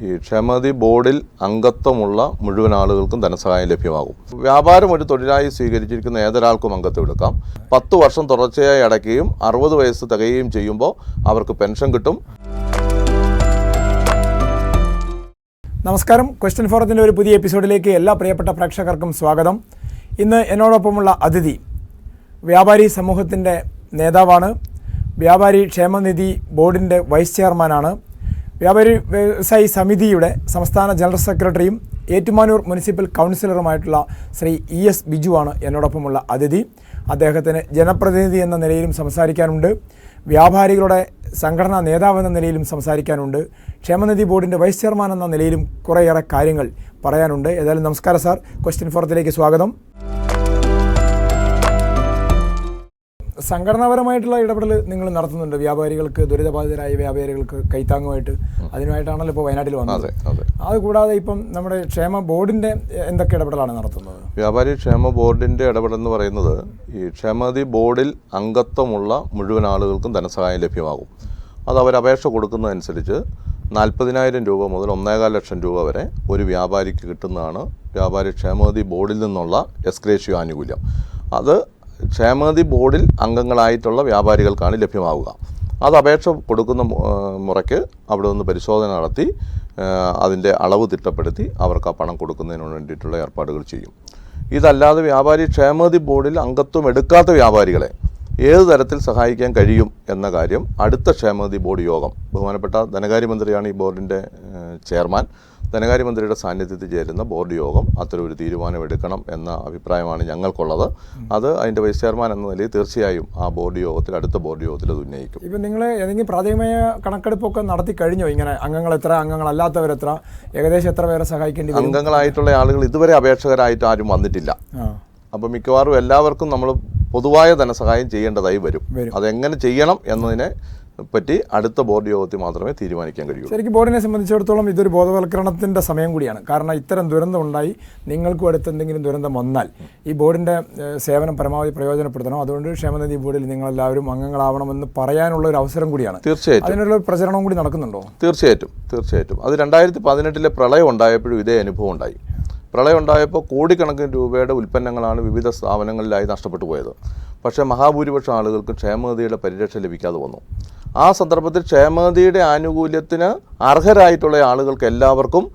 ഈ ക്ഷേമനിധി ബോർഡിൽ അംഗത്വമുള്ള മുഴുവൻ ആളുകൾക്കും ധനസഹായം ലഭ്യമാകും. വ്യാപാരം ഒരു തൊഴിലായി സ്വീകരിച്ചിരിക്കുന്ന ഏതൊരാൾക്കും അംഗത്വം എടുക്കാം. 10 വർഷം തുടർച്ചയായി അടയ്ക്കുകയും 60 വയസ്സ് തികയുകയും ചെയ്യുമ്പോൾ അവർക്ക് പെൻഷൻ കിട്ടും. നമസ്കാരം. ക്വസ്റ്റ്യൻ ഫോറത്തിൻ്റെ ഒരു പുതിയ എപ്പിസോഡിലേക്ക് എല്ലാ പ്രിയപ്പെട്ട പ്രേക്ഷകർക്കും സ്വാഗതം. ഇന്ന് എന്നോടൊപ്പമുള്ള അതിഥി വ്യാപാരി സമൂഹത്തിൻ്റെ നേതാവാണ്. വ്യാപാരി ക്ഷേമനിധി ബോർഡിൻ്റെ വൈസ് ചെയർമാനാണ്. വ്യാപാരി വ്യവസായി സമിതിയുടെ സംസ്ഥാന ജനറൽ സെക്രട്ടറിയും ഏറ്റുമാനൂർ മുനിസിപ്പൽ കൗൺസിലറുമായിട്ടുള്ള ശ്രീ ES ബിജുവാണ് എന്നോടൊപ്പമുള്ള അതിഥി. അദ്ദേഹത്തിന് ജനപ്രതിനിധി എന്ന നിലയിലും സംസാരിക്കാനുണ്ട്, വ്യാപാരികളുടെ സംഘടനാ നേതാവ് എന്ന നിലയിലും സംസാരിക്കാനുണ്ട്, ക്ഷേമനിധി ബോർഡിൻ്റെ വൈസ് ചെയർമാൻ എന്ന നിലയിലും കുറേയേറെ കാര്യങ്ങൾ പറയാനുണ്ട്. ഏതായാലും നമസ്കാരം സാർ, ക്വസ്റ്റ്യൻ ഫോറത്തിലേക്ക് സ്വാഗതം. സംഘടനാപരമായിട്ടുള്ള ഇടപെടൽ നിങ്ങൾ നടത്തുന്നുണ്ട്. വ്യാപാരികൾക്ക്, ദുരിതബാധിതരായ വ്യാപാരികൾക്ക് കൈത്താങ്ങുമായിട്ട് അതിനുമായിട്ടാണല്ലോ ഇപ്പോൾ വയനാട്ടിൽ വന്നത്. അതുകൂടാതെ ഇപ്പം നമ്മുടെ ക്ഷേമ ബോർഡിൻ്റെ എന്തൊക്കെ ഇടപെടലാണ് നടത്തുന്നത്? വ്യാപാരി ക്ഷേമ ബോർഡിൻ്റെ ഇടപെടൽ എന്ന് പറയുന്നത്, ഈ ക്ഷേമനിധി ബോർഡിൽ അംഗത്വമുള്ള മുഴുവൻ ആളുകൾക്കും ധനസഹായം ലഭ്യമാകും. അത് അവർ അപേക്ഷ കൊടുക്കുന്നതനുസരിച്ച് 40,000 രൂപ മുതൽ 1,4 ലക്ഷം രൂപ വരെ ഒരു വ്യാപാരിക്ക് കിട്ടുന്നതാണ് വ്യാപാരി ക്ഷേമനിധി ബോർഡിൽ നിന്നുള്ള എക്സ്ഗ്രേഷ്യോ ആനുകൂല്യം. അത് ക്ഷേമനിധി ബോർഡിൽ അംഗങ്ങളായിട്ടുള്ള വ്യാപാരികൾക്കാണ് ലഭ്യമാവുക. അത് അപേക്ഷ കൊടുക്കുന്ന മുറയ്ക്ക് അവിടെ നിന്ന് പരിശോധന നടത്തി അതിൻ്റെ അളവ് തിട്ടപ്പെടുത്തി അവർക്ക് ആ പണം കൊടുക്കുന്നതിന് വേണ്ടിയിട്ടുള്ള ഏർപ്പാടുകൾ ചെയ്യും. ഇതല്ലാതെ വ്യാപാരി ക്ഷേമനിധി ബോർഡിൽ അംഗത്വം എടുക്കാത്ത വ്യാപാരികളെ ഏത് തരത്തിൽ സഹായിക്കാൻ കഴിയും എന്ന കാര്യം അടുത്ത ക്ഷേമനിധി ബോർഡ് യോഗം, ബഹുമാനപ്പെട്ട ധനകാര്യമന്ത്രിയാണ് ഈ ബോർഡിൻ്റെ ചെയർമാൻ, ധനകാര്യമന്ത്രിയുടെ സാന്നിധ്യത്തിൽ ചേരുന്ന ബോർഡ് യോഗം അത്തരം ഒരു തീരുമാനമെടുക്കണം എന്ന അഭിപ്രായമാണ് ഞങ്ങൾക്കുള്ളത്. അത് അതിൻ്റെ വൈസ് ചെയർമാൻ എന്ന നിലയിൽ തീർച്ചയായും ആ ബോർഡ് യോഗത്തിൽ, അടുത്ത ബോർഡ് യോഗത്തിൽ അത് ഉന്നയിക്കും. ഇപ്പം നിങ്ങൾ ഏതെങ്കിലും പ്രാഥമികമായ കണക്കെടുപ്പൊക്കെ നടത്തി കഴിഞ്ഞോ? ഇങ്ങനെ അംഗങ്ങൾ എത്ര, അംഗങ്ങളല്ലാത്തവരെത്ര, ഏകദേശം എത്ര പേരെ സഹായിക്കേണ്ടി? അംഗങ്ങളായിട്ടുള്ള ആളുകൾ ഇതുവരെ അപേക്ഷകരായിട്ട് ആരും വന്നിട്ടില്ല. അപ്പോൾ മിക്കവാറും എല്ലാവർക്കും നമ്മൾ പൊതുവായ ധനസഹായം ചെയ്യേണ്ടതായി വരും. അതെങ്ങനെ ചെയ്യണം എന്നതിനെ പറ്റി അടുത്ത ബോർഡ് യോഗത്തിൽ മാത്രമേ തീരുമാനിക്കാൻ കഴിയൂ. ശരിക്കും ബോർഡിനെ സംബന്ധിച്ചിടത്തോളം ഇതൊരു ബോധവൽക്കരണത്തിൻ്റെ സമയം കൂടിയാണ്. കാരണം ഇത്തരം ദുരന്തം ഉണ്ടായി നിങ്ങൾക്കും അടുത്ത് എന്തെങ്കിലും ദുരന്തം വന്നാൽ ഈ ബോർഡിൻ്റെ സേവനം പരമാവധി പ്രയോജനപ്പെടുത്തണം. അതുകൊണ്ട് ക്ഷേമനിധി ബോർഡിൽ നിങ്ങളെല്ലാവരും അംഗങ്ങളാവണമെന്ന് പറയാനുള്ള ഒരു അവസരം കൂടിയാണ്. തീർച്ചയായിട്ടും അതിനുള്ള പ്രചരണവും കൂടി നടക്കുന്നുണ്ടോ? തീർച്ചയായിട്ടും. അത് 2018 പ്രളയം ഉണ്ടായപ്പോഴും ഇതേ അനുഭവം ഉണ്ടായി. പ്രളയം ഉണ്ടായപ്പോൾ കോടിക്കണക്കിന് രൂപയുടെ ഉൽപ്പന്നങ്ങളാണ് വിവിധ സ്ഥാപനങ്ങളിലായി നഷ്ടപ്പെട്ടു പോയത്. പക്ഷേ മഹാഭൂരിപക്ഷം ആളുകൾക്ക് ക്ഷേമനിധിയുടെ പരിരക്ഷ ലഭിക്കാതെ വന്നു. ആ സന്ദർഭത്തിൽ ക്ഷേമനിധിയുടെ ആനുകൂല്യത്തിന് അർഹരായിട്ടുള്ള ആളുകൾക്ക് എല്ലാവർക്കും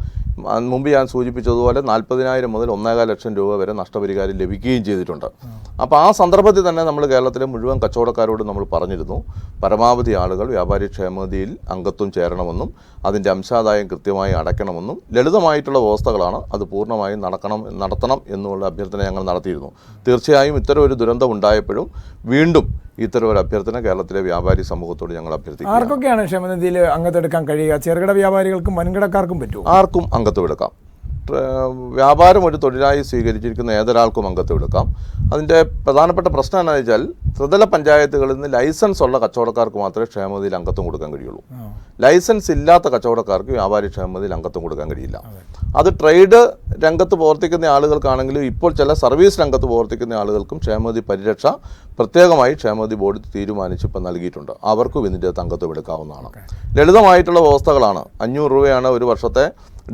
മുമ്പ് ഞാൻ സൂചിപ്പിച്ചതുപോലെ 40,000 മുതൽ 1,4 ലക്ഷം രൂപ വരെ നഷ്ടപരിഹാരം ലഭിക്കുകയും ചെയ്തിട്ടുണ്ട്. അപ്പോൾ ആ സന്ദർഭത്തിൽ തന്നെ നമ്മൾ കേരളത്തിലെ മുഴുവൻ കച്ചവടക്കാരോട് നമ്മൾ പറഞ്ഞിരുന്നു, പരമാവധി ആളുകൾ വ്യാപാരി ക്ഷേമനിധിയിൽ അംഗത്വം ചേരണമെന്നും അതിൻ്റെ അംശാദായം കൃത്യമായി അടയ്ക്കണമെന്നും ലളിതമായിട്ടുള്ള വ്യവസ്ഥകളാണ്, അത് പൂർണ്ണമായും നടത്തണം എന്നുള്ള അഭ്യർത്ഥന ഞങ്ങൾ നടത്തിയിരുന്നു. തീർച്ചയായും ഇത്തരം ഒരു ദുരന്തം ഉണ്ടായപ്പോഴും വീണ്ടും ഇത്തരം ഒരു അഭ്യർത്ഥന കേരളത്തിലെ വ്യാപാരി സമൂഹത്തോട് ഞങ്ങൾ അഭ്യർത്ഥിക്കുന്നു. ആർക്കൊക്കെയാണ് ക്ഷേമനിധിയിൽ അംഗത്വം എടുക്കാൻ കഴിയുക? ചെറുകിട വ്യാപാരികൾക്കും വൻകിടക്കാർക്കും പറ്റുമോ? ആർക്കും അംഗത്വം എടുക്കാം. വ്യാപാരം ഒരു തൊഴിലായി സ്വീകരിച്ചിരിക്കുന്ന ഏതൊരാൾക്കും അംഗത്വം എടുക്കാം. അതിൻ്റെ പ്രധാനപ്പെട്ട പ്രശ്നം എന്താണെന്ന് വെച്ചാൽ, ത്രിതല പഞ്ചായത്തുകളിൽ നിന്ന് ലൈസൻസ് ഉള്ള കച്ചവടക്കാർക്ക് മാത്രമേ ക്ഷേമനിധിയിൽ അംഗത്വം കൊടുക്കാൻ കഴിയുള്ളൂ. ലൈസൻസ് ഇല്ലാത്ത കച്ചവടക്കാർക്ക് വ്യാപാരി ക്ഷേമനിധിയിൽ അംഗത്വം കൊടുക്കാൻ കഴിയില്ല. അത് ട്രേഡ് രംഗത്ത് പ്രവർത്തിക്കുന്ന ആളുകൾക്കാണെങ്കിലും ഇപ്പോൾ ചില സർവീസ് രംഗത്ത് പ്രവർത്തിക്കുന്ന ആളുകൾക്കും ക്ഷേമനിധി പരിരക്ഷ പ്രത്യേകമായി ക്ഷേമനിധി ബോർഡ് തീരുമാനിച്ച് ഇപ്പം നൽകിയിട്ടുണ്ട്. അവർക്കും ഇതിൻ്റെ അംഗത്വം എടുക്കാവുന്നതാണ്. ലളിതമായിട്ടുള്ള വ്യവസ്ഥകളാണ്. 500 രൂപയാണ് ഒരു വർഷത്തെ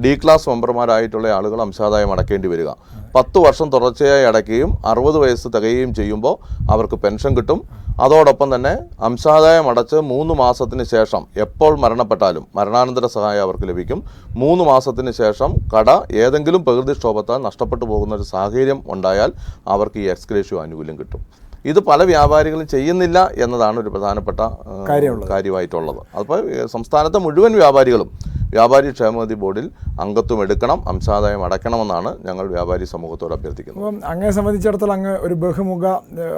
D ക്ലാസ് മെമ്പർമാരായിട്ടുള്ള ആളുകൾ അംശാദായം അടയ്ക്കേണ്ടി വരിക. 10 വർഷം തുടർച്ചയായി അടയ്ക്കുകയും 60 വയസ്സ് തികയുകയും ചെയ്യുമ്പോൾ അവർക്ക് പെൻഷൻ കിട്ടും. അതോടൊപ്പം തന്നെ അംശാദായം അടച്ച് 3 മാസത്തിന് ശേഷം എപ്പോൾ മരണപ്പെട്ടാലും മരണാനന്തര സഹായം അവർക്ക് ലഭിക്കും. 3 മാസത്തിന് ശേഷം കട ഏതെങ്കിലും പ്രകൃതിക്ഷോഭത്താൽ നഷ്ടപ്പെട്ടു പോകുന്ന ഒരു സാഹചര്യം ഉണ്ടായാൽ അവർക്ക് ഈ എക്സ്ഗ്രേഷ്യോ ആനുകൂല്യം കിട്ടും. ഇത് പല വ്യാപാരികളും ചെയ്യുന്നില്ല എന്നതാണ് ഒരു പ്രധാനപ്പെട്ട കാര്യമായിട്ടുള്ളത്. അപ്പോൾ സംസ്ഥാനത്തെ മുഴുവൻ വ്യാപാരികളും വ്യാപാരി ക്ഷേമനിധി ബോർഡിൽ അംഗത്വം എടുക്കണം, അംശാദായം അടയ്ക്കണമെന്നാണ് ഞങ്ങൾ വ്യാപാരി സമൂഹത്തോട് അഭ്യർത്ഥിക്കുന്നത്. അപ്പം അങ്ങയെ സംബന്ധിച്ചിടത്തോളം അങ്ങ് ഒരു ബഹുമുഖ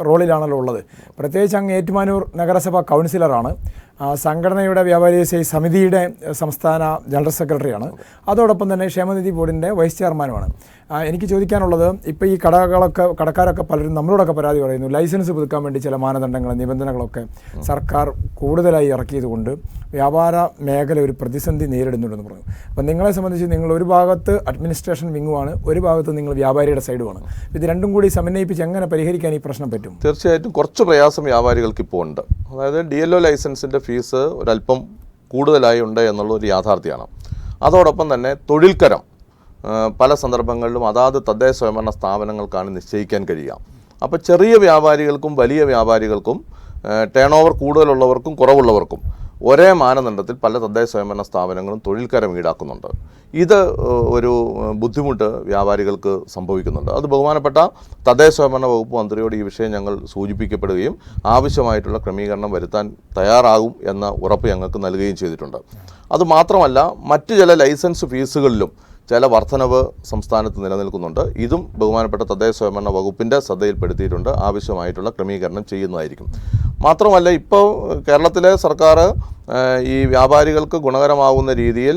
റോളിലാണല്ലോ ഉള്ളത്. പ്രത്യേകിച്ച് അങ്ങ് ഏറ്റുമാനൂർ നഗരസഭ കൗൺസിലറാണ്, സംഘടനയുടെ വ്യാപാരി സമിതിയുടെ സംസ്ഥാന ജനറൽ സെക്രട്ടറിയാണ്, അതോടൊപ്പം തന്നെ ക്ഷേമനിധി ബോർഡിൻ്റെ വൈസ് ചെയർമാനുമാണ്. എനിക്ക് ചോദിക്കാനുള്ളത്, ഇപ്പോൾ ഈ കടക്കാരൊക്കെ പലരും നമ്മളോടൊക്കെ പരാതി പറയുന്നു, ലൈസൻസ് പുതുക്കാൻ വേണ്ടി ചില മാനദണ്ഡങ്ങൾ, നിബന്ധനകളൊക്കെ സർക്കാർ കൂടുതലായി ഇറക്കിയതുകൊണ്ട് വ്യാപാര മേഖല ഒരു പ്രതിസന്ധി നേരിടുന്നുണ്ടെന്ന് പറഞ്ഞു. അപ്പം നിങ്ങളെ സംബന്ധിച്ച് നിങ്ങൾ ഒരു ഭാഗത്ത് അഡ്മിനിസ്ട്രേഷൻ വിങ്ങുമാണ്, ഒരു ഭാഗത്ത് നിങ്ങൾ വ്യാപാരിയുടെ സൈഡുമാണ്. ഇത് രണ്ടും കൂടി സമന്വയിപ്പിച്ച് എങ്ങനെ പരിഹരിക്കാൻ ഈ പ്രശ്നം പറ്റും? തീർച്ചയായിട്ടും കുറച്ച് പ്രയാസം വ്യാപാരികൾക്ക് ഇപ്പോൾ ഉണ്ട്. അതായത് DLO ലൈസൻസിൻ്റെ ഫീസ് ഒരല്പം കൂടുതലായി ഉണ്ട് എന്നുള്ളൊരു യാഥാർത്ഥ്യമാണ്. അതോടൊപ്പം തന്നെ തൊഴിൽക്കരം പല സന്ദർഭങ്ങളിലും അതാത് തദ്ദേശ സ്വയംഭരണ സ്ഥാപനങ്ങൾക്കാണ് നിശ്ചയിക്കാൻ കഴിയുക. അപ്പോൾ ചെറിയ വ്യാപാരികൾക്കും വലിയ വ്യാപാരികൾക്കും ടേൺ ഓവർ കൂടുതലുള്ളവർക്കും കുറവുള്ളവർക്കും ഒരേ മാനദണ്ഡത്തിൽ പല തദ്ദേശ സ്വയംഭരണ സ്ഥാപനങ്ങളും തൊഴിൽക്കരം ഈടാക്കുന്നുണ്ട്. ഇത് ഒരു ബുദ്ധിമുട്ട് വ്യാപാരികൾക്ക് സംഭവിക്കുന്നുണ്ട്. അത് ബഹുമാനപ്പെട്ട തദ്ദേശ സ്വയംഭരണ വകുപ്പ് മന്ത്രിയോട് ഈ വിഷയം ഞങ്ങൾ സൂചിപ്പിക്കപ്പെടുകയും ആവശ്യമായിട്ടുള്ള ക്രമീകരണം വരുത്താൻ തയ്യാറാകും എന്ന ഉറപ്പ് ഞങ്ങൾക്ക് നൽകുകയും ചെയ്തിട്ടുണ്ട്. അതുമാത്രമല്ല, മറ്റ് ചില ലൈസൻസ് ഫീസുകളിലും ചില വർധനവ് സംസ്ഥാനത്ത് നിലനിൽക്കുന്നുണ്ട്. ഇതും ബഹുമാനപ്പെട്ട തദ്ദേശ സ്വയംഭരണ വകുപ്പിൻ്റെ ശ്രദ്ധയിൽപ്പെടുത്തിയിട്ടുണ്ട്. ആവശ്യമായിട്ടുള്ള ക്രമീകരണം ചെയ്യുന്നതായിരിക്കും. മാത്രമല്ല, ഇപ്പോൾ കേരളത്തിലെ സർക്കാർ ഈ വ്യാപാരികൾക്ക് ഗുണകരമാകുന്ന രീതിയിൽ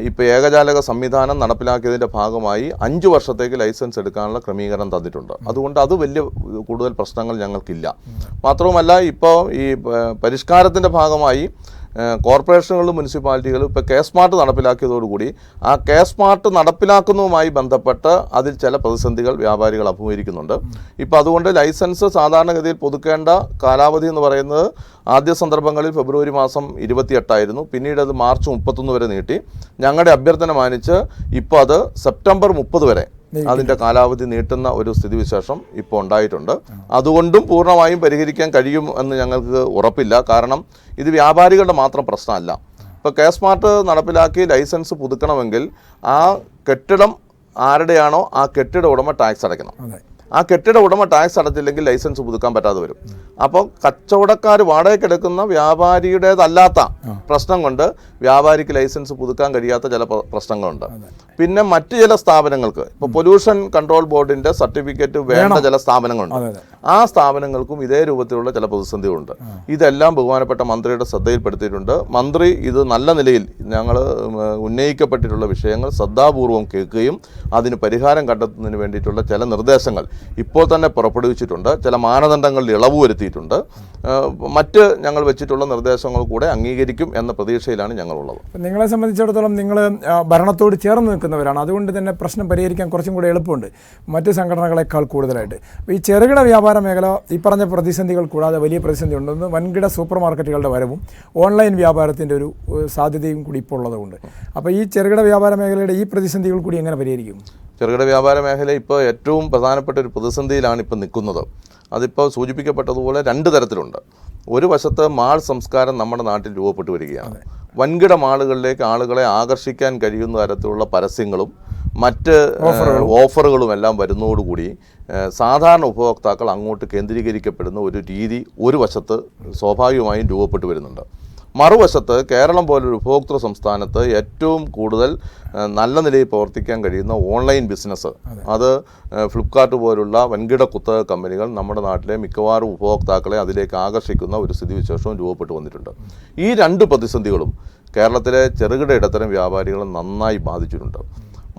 ഇപ്പോൾ ഏകജാലക സംവിധാനം നടപ്പിലാക്കിയതിൻ്റെ ഭാഗമായി 5 വർഷത്തേക്ക് ലൈസൻസ് എടുക്കാനുള്ള ക്രമീകരണം തന്നിട്ടുണ്ട്. അതുകൊണ്ട് അത് വലിയ കൂടുതൽ പ്രശ്നങ്ങൾ ഞങ്ങൾക്കില്ല. മാത്രവുമല്ല, ഇപ്പോൾ ഈ പരിഷ്കാരത്തിൻ്റെ ഭാഗമായി കോർപ്പറേഷനുകളും മുനിസിപ്പാലിറ്റികളും ഇപ്പോൾ കെ സ്മാർട്ട് നടപ്പിലാക്കിയതോടുകൂടി ആ കെ സ്മാർട്ട് നടപ്പിലാക്കുന്നതുമായി ബന്ധപ്പെട്ട് അതിൽ ചില പ്രതിസന്ധികൾ വ്യാപാരികൾ അഭിമുഖീകരിക്കുന്നുണ്ട്. ഇപ്പോൾ അതുകൊണ്ട് ലൈസൻസ് സാധാരണഗതിയിൽ പുതുക്കേണ്ട കാലാവധി എന്ന് പറയുന്നത് ആദ്യ സന്ദർഭങ്ങളിൽ ഫെബ്രുവരി മാസം 28 പിന്നീട് അത് മാർച്ച് 31 വരെ നീട്ടി. ഞങ്ങളുടെ അഭ്യർത്ഥന മാനിച്ച് ഇപ്പോൾ അത് സെപ്റ്റംബർ 30 വരെ അതിൻ്റെ കാലാവധി നീട്ടുന്ന ഒരു സ്ഥിതിവിശേഷം ഇപ്പോൾ ഉണ്ടായിട്ടുണ്ട്. അതുകൊണ്ടും പൂർണ്ണമായും പരിഹരിക്കാൻ കഴിയും എന്ന് ഞങ്ങൾക്ക് ഉറപ്പില്ല. കാരണം ഇത് വ്യാപാരികളുടെ മാത്രം പ്രശ്നമല്ല. ഇപ്പോൾ കെ സ്മാർട്ട് നടപ്പിലാക്കി ലൈസൻസ് പുതുക്കണമെങ്കിൽ ആ കെട്ടിടം ആരുടെയാണോ ആ കെട്ടിട ഉടമ ടാക്സ് അടയ്ക്കണം. ആ കെട്ടിട ഉടമ ടാക്സ് അടച്ചില്ലെങ്കിൽ ലൈസൻസ് പുതുക്കാൻ പറ്റാതെ വരും. അപ്പോൾ കച്ചവടക്കാർ വാടകയ്ക്കെടുക്കുന്ന വ്യാപാരിയുടേതല്ലാത്ത പ്രശ്നം കൊണ്ട് വ്യാപാരിക്ക് ലൈസൻസ് പുതുക്കാൻ കഴിയാത്ത ചില പ്രശ്നങ്ങളുണ്ട്. പിന്നെ മറ്റ് ചില സ്ഥാപനങ്ങൾക്ക് ഇപ്പോൾ പൊല്യൂഷൻ കൺട്രോൾ ബോർഡിൻ്റെ സർട്ടിഫിക്കറ്റ് വേണ്ട ചില സ്ഥാപനങ്ങളുണ്ട്. ആ സ്ഥാപനങ്ങൾക്കും ഇതേ രൂപത്തിലുള്ള ചില പ്രതിസന്ധികളുണ്ട്. ഇതെല്ലാം ബഹുമാനപ്പെട്ട മന്ത്രിയുടെ ശ്രദ്ധയിൽപ്പെടുത്തിയിട്ടുണ്ട്. മന്ത്രി ഇത് നല്ല നിലയിൽ ഞങ്ങൾ ഉന്നയിക്കപ്പെട്ടിട്ടുള്ള വിഷയങ്ങൾ ശ്രദ്ധാപൂർവം കേൾക്കുകയും അതിന് പരിഹാരം കണ്ടെത്തുന്നതിന് വേണ്ടിയിട്ടുള്ള ചില നിർദ്ദേശങ്ങൾ ഇപ്പോൾ തന്നെ പുറപ്പെടുവിച്ചിട്ടുണ്ട്. ചില മാനദണ്ഡങ്ങളിൽ ഇളവ് വരുത്തിയിട്ടുണ്ട്. മറ്റ് ഞങ്ങൾ വെച്ചിട്ടുള്ള നിർദ്ദേശങ്ങൾ കൂടെ അംഗീകരിക്കും എന്ന പ്രതീക്ഷയിലാണ് ഞങ്ങളുള്ളത്. നിങ്ങളെ സംബന്ധിച്ചിടത്തോളം നിങ്ങൾ ഭരണത്തോട് ചേർന്ന് നിൽക്കുന്നവരാണ്. അതുകൊണ്ട് തന്നെ പ്രശ്നം പരിഹരിക്കാൻ കുറച്ചും കൂടെ എളുപ്പമുണ്ട് മറ്റ് സംഘടനകളെക്കാൾ കൂടുതലായിട്ട്. ഈ ചെറുകിട വ്യാപാര മേഖല ഈ പറഞ്ഞ പ്രതിസന്ധികൾ കൂടാതെ വലിയ പ്രതിസന്ധി ഉണ്ടെന്ന് വൻകിട സൂപ്പർ മാർക്കറ്റുകളുടെ വരവും ഓൺലൈൻ വ്യാപാരത്തിൻ്റെ ഒരു സാധ്യതയും കൂടി ഇപ്പോൾ ഉള്ളതുകൊണ്ട്, അപ്പോൾ ഈ ചെറുകിട വ്യാപാര മേഖലയുടെ ഈ പ്രതിസന്ധികൾ കൂടി എങ്ങനെ പരിഹരിക്കും? ചെറുകിട വ്യാപാര മേഖല ഇപ്പോൾ ഏറ്റവും പ്രധാനപ്പെട്ട ഒരു പ്രതിസന്ധിയിലാണ് ഇപ്പോൾ നിൽക്കുന്നത്. അതിപ്പോൾ സൂചിപ്പിക്കപ്പെട്ടതുപോലെ 2 തരത്തിലുണ്ട്. ഒരു വശത്ത് മാൾ സംസ്കാരം നമ്മുടെ നാട്ടിൽ രൂപപ്പെട്ടു വരികയാണ്. വൻകിട മാളുകളിലേക്ക് ആളുകളെ ആകർഷിക്കാൻ കഴിയുന്ന തരത്തിലുള്ള പരസ്യങ്ങളും മറ്റ് ഓഫറുകളും എല്ലാം വരുന്നതോടുകൂടി സാധാരണ ഉപഭോക്താക്കൾ അങ്ങോട്ട് കേന്ദ്രീകരിക്കപ്പെടുന്ന ഒരു രീതി ഒരു വശത്ത് സ്വാഭാവികമായും രൂപപ്പെട്ടു വരുന്നുണ്ട്. മറുവശത്ത് കേരളം പോലൊരു ഉപഭോക്തൃ സംസ്ഥാനത്ത് ഏറ്റവും കൂടുതൽ നല്ല നിലയിൽ പ്രവർത്തിക്കാൻ കഴിയുന്ന ഓൺലൈൻ ബിസിനസ്, അത് ഫ്ലിപ്കാർട്ട് പോലുള്ള വൻകിട കുത്തക കമ്പനികൾ നമ്മുടെ നാട്ടിലെ മിക്കവാറും ഉപഭോക്താക്കളെ അതിലേക്ക് ആകർഷിക്കുന്ന ഒരു സ്ഥിതിവിശേഷവും രൂപപ്പെട്ടു വന്നിട്ടുണ്ട്. ഈ 2 പ്രതിസന്ധികളും കേരളത്തിലെ ചെറുകിട ഇടത്തരം വ്യാപാരികളെ നന്നായി ബാധിച്ചിട്ടുണ്ട്.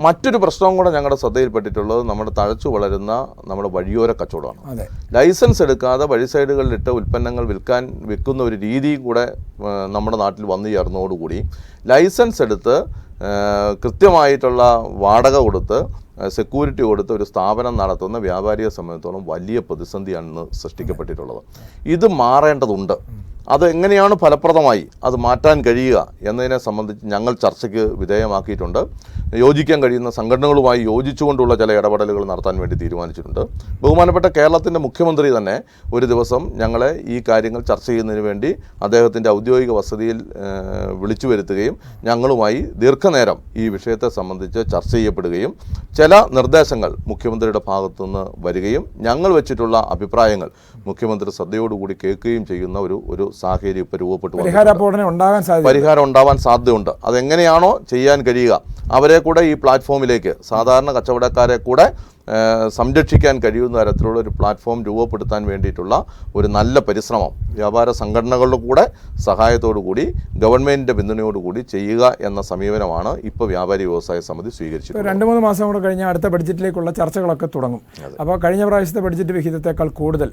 മറ്റൊരു പ്രശ്നവും കൂടെ ഞങ്ങളുടെ ശ്രദ്ധയിൽപ്പെട്ടിട്ടുള്ളത് നമ്മുടെ തഴച്ചു വളരുന്ന നമ്മുടെ വഴിയോര കച്ചവടമാണ്. ലൈസൻസ് എടുക്കാതെ വഴി സൈഡുകളിലിട്ട് ഉൽപ്പന്നങ്ങൾ വിൽക്കുന്ന ഒരു രീതിയും കൂടെ നമ്മുടെ നാട്ടിൽ വന്നു ചേർന്നതോടുകൂടി ലൈസൻസ് എടുത്ത് കൃത്യമായിട്ടുള്ള വാടക കൊടുത്ത് സെക്യൂരിറ്റി കൊടുത്ത് ഒരു സ്ഥാപനം നടത്തുന്ന വ്യാപാരിയെ സംബന്ധിച്ചിടത്തോളം വലിയ പ്രതിസന്ധിയാണ് സൃഷ്ടിക്കപ്പെട്ടിട്ടുള്ളത്. ഇത് മാറേണ്ടതുണ്ട്. അത് എങ്ങനെയാണ് ഫലപ്രദമായി അത് മാറ്റാൻ കഴിയുക എന്നതിനെ സംബന്ധിച്ച് ഞങ്ങൾ ചർച്ചയ്ക്ക് വിധേയമാക്കിയിട്ടുണ്ട്. യോജിക്കാൻ കഴിയുന്ന സംഘടനകളുമായി യോജിച്ചുകൊണ്ടുള്ള ചില ഇടപെടലുകൾ നടത്താൻ വേണ്ടി തീരുമാനിച്ചിട്ടുണ്ട്. ബഹുമാനപ്പെട്ട കേരളത്തിൻ്റെ മുഖ്യമന്ത്രി തന്നെ ഒരു ദിവസം ഞങ്ങളെ ഈ കാര്യങ്ങൾ ചർച്ച ചെയ്യുന്നതിന് വേണ്ടി അദ്ദേഹത്തിൻ്റെ ഔദ്യോഗിക വസതിയിൽ വിളിച്ചു വരുത്തുകയും ഞങ്ങളുമായി ദീർഘനേരം ഈ വിഷയത്തെ സംബന്ധിച്ച് ചർച്ച ചെയ്യപ്പെടുകയും ചില നിർദ്ദേശങ്ങൾ മുഖ്യമന്ത്രിയുടെ ഭാഗത്തുനിന്ന് വരികയും ഞങ്ങൾ വെച്ചിട്ടുള്ള അഭിപ്രായങ്ങൾ മുഖ്യമന്ത്രി ശ്രദ്ധയോടുകൂടി കേൾക്കുകയും ചെയ്യുന്ന ഒരു സാഹചര്യം ഇപ്പോൾ രൂപപ്പെട്ടു. പരിഹാരം ഉണ്ടാവാൻ സാധ്യതയുണ്ട്. അതെങ്ങനെയാണോ ചെയ്യാൻ കഴിയുക അവരെ കൂടെ ഈ പ്ലാറ്റ്ഫോമിലേക്ക് സാധാരണ കച്ചവടക്കാരെ കൂടെ സംരക്ഷിക്കാൻ കഴിയുന്ന തരത്തിലുള്ള ഒരു പ്ലാറ്റ്ഫോം രൂപപ്പെടുത്താൻ വേണ്ടിയിട്ടുള്ള ഒരു നല്ല പരിശ്രമം വ്യാപാര സംഘടനകളുടെ കൂടെ സഹായത്തോടു കൂടി ഗവൺമെൻറ്റിൻ്റെ പിന്തുണയോടുകൂടി ചെയ്യുക എന്ന സമീപനമാണ് ഇപ്പോൾ വ്യാപാരി വ്യവസായ സമിതി സ്വീകരിച്ചത്. 2-3 മാസം കൂടെ കഴിഞ്ഞാൽ അടുത്ത ബഡ്ജറ്റിലേക്കുള്ള ചർച്ചകളൊക്കെ തുടങ്ങും. അപ്പോൾ കഴിഞ്ഞ പ്രാവശ്യത്തെ ബഡ്ജറ്റ് വിഹിതത്തെക്കാൾ കൂടുതൽ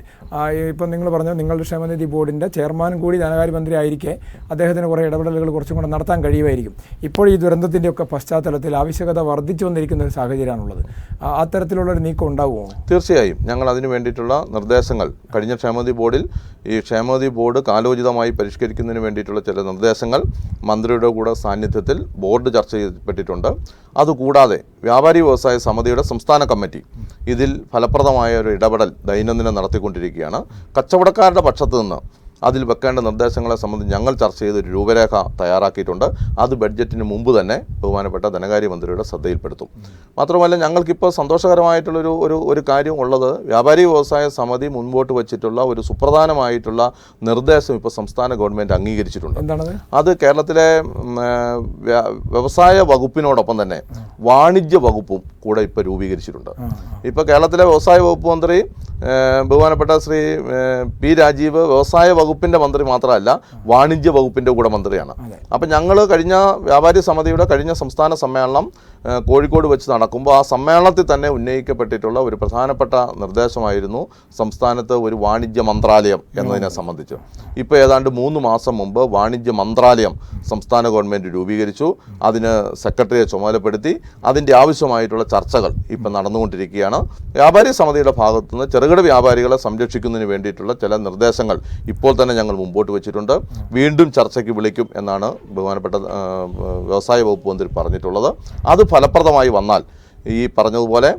ഇപ്പം നിങ്ങൾ പറഞ്ഞു നിങ്ങളുടെ ക്ഷേമനിധി ബോർഡിൻ്റെ ചെയർമാനും കൂടി ധനകാര്യമന്ത്രി ആയിരിക്കെ അദ്ദേഹത്തിന് കുറേ ഇടപെടലുകൾ കുറച്ചും കൂടെ നടത്താൻ കഴിയുമായിരിക്കും. ഇപ്പോൾ ഈ ദുരന്തത്തിൻ്റെയൊക്കെ പശ്ചാത്തലം പശ്ചാത്തലത്തിൽ ആവശ്യകത വർദ്ധിച്ചു വന്നിരിക്കുന്ന ഒരു സാഹചര്യമാണുള്ളത്. അത്തരത്തിലുള്ളൊരു നീക്കം ഉണ്ടാവുമോ? തീർച്ചയായും ഞങ്ങൾ അതിനു വേണ്ടിയിട്ടുള്ള നിർദ്ദേശങ്ങൾ കഴിഞ്ഞ ക്ഷേമനിധി ബോർഡിൽ ഈ ക്ഷേമനിധി ബോർഡ് കാലോചിതമായി പരിഷ്കരിക്കുന്നതിന് വേണ്ടിയിട്ടുള്ള ചില നിർദ്ദേശങ്ങൾ മന്ത്രിയുടെ കൂടെ സാന്നിധ്യത്തിൽ ബോർഡ് ചർച്ച ചെയ്യപ്പെട്ടിട്ടുണ്ട്. അതുകൂടാതെ വ്യാപാരി വ്യവസായ സമിതിയുടെ സംസ്ഥാന കമ്മിറ്റി ഇതിൽ ഫലപ്രദമായ ഒരു ഇടപെടൽ ദൈനംദിനം നടത്തിക്കൊണ്ടിരിക്കുകയാണ്. കച്ചവടക്കാരുടെ പക്ഷത്ത് നിന്ന് അതിൽ വെക്കേണ്ട നിർദ്ദേശങ്ങളെ സംബന്ധിച്ച് ഞങ്ങൾ ചർച്ച ചെയ്തൊരു രൂപരേഖ തയ്യാറാക്കിയിട്ടുണ്ട്. അത് ബഡ്ജറ്റിന് മുമ്പ് തന്നെ ബഹുമാനപ്പെട്ട ധനകാര്യമന്ത്രിയുടെ ശ്രദ്ധയിൽപ്പെടുത്തും. മാത്രമല്ല ഞങ്ങൾക്കിപ്പോൾ സന്തോഷകരമായിട്ടുള്ളൊരു ഒരു കാര്യം ഉള്ളത്, വ്യാപാരി വ്യവസായ സമിതി മുൻപോട്ട് വച്ചിട്ടുള്ള ഒരു സുപ്രധാനമായിട്ടുള്ള നിർദ്ദേശം ഇപ്പോൾ സംസ്ഥാന ഗവൺമെൻറ് അംഗീകരിച്ചിട്ടുണ്ട്. അത് കേരളത്തിലെ വ്യവസായ വകുപ്പിനോടൊപ്പം തന്നെ വാണിജ്യ വകുപ്പും കൂടെ ഇപ്പോൾ രൂപീകരിച്ചിട്ടുണ്ട്. ഇപ്പോൾ കേരളത്തിലെ വ്യവസായ വകുപ്പ് മന്ത്രി ബഹുമാനപ്പെട്ട ശ്രീ പി രാജീവ് വ്യവസായ വകുപ്പിൻ്റെ മന്ത്രി മാത്രമല്ല, വാണിജ്യ വകുപ്പിൻ്റെ കൂടെ മന്ത്രിയാണ്. അപ്പം ഞങ്ങൾ കഴിഞ്ഞ വ്യാപാരി സമിതിയുടെ കഴിഞ്ഞ സംസ്ഥാന സമ്മേളനം കോഴിക്കോട് വെച്ച് നടക്കുമ്പോൾ ആ സമ്മേളനത്തിൽ തന്നെ ഉന്നയിക്കപ്പെട്ടിട്ടുള്ള ഒരു പ്രധാനപ്പെട്ട നിർദ്ദേശമായിരുന്നു സംസ്ഥാനത്ത് ഒരു വാണിജ്യ മന്ത്രാലയം എന്നതിനെ സംബന്ധിച്ച്. ഇപ്പോൾ ഏതാണ്ട് 3 മാസം മുമ്പ് വാണിജ്യ മന്ത്രാലയം സംസ്ഥാന ഗവൺമെൻറ് രൂപീകരിച്ചു. അതിന് സെക്രട്ടറിയെ ചുമതലപ്പെടുത്തി. അതിൻ്റെ ആവശ്യമായിട്ടുള്ള ചർച്ചകൾ ഇപ്പം നടന്നുകൊണ്ടിരിക്കുകയാണ്. വ്യാപാരി സമിതിയുടെ ഭാഗത്തുനിന്ന് ചെറുകിട വ്യാപാരികളെ സംരക്ഷിക്കുന്നതിന് വേണ്ടിയിട്ടുള്ള ചില നിർദ്ദേശങ്ങൾ ഇപ്പോൾ തന്നെ ഞങ്ങൾ മുമ്പോട്ട് വെച്ചിട്ടുണ്ട്. വീണ്ടും ചർച്ചയ്ക്ക് വിളിക്കും എന്നാണ് ബഹുമാനപ്പെട്ട വ്യവസായ വകുപ്പ് മന്ത്രി പറഞ്ഞിട്ടുള്ളത്. അത് ഫലപ്രദമായി വന്നാൽ ഈ പറഞ്ഞതുപോലെ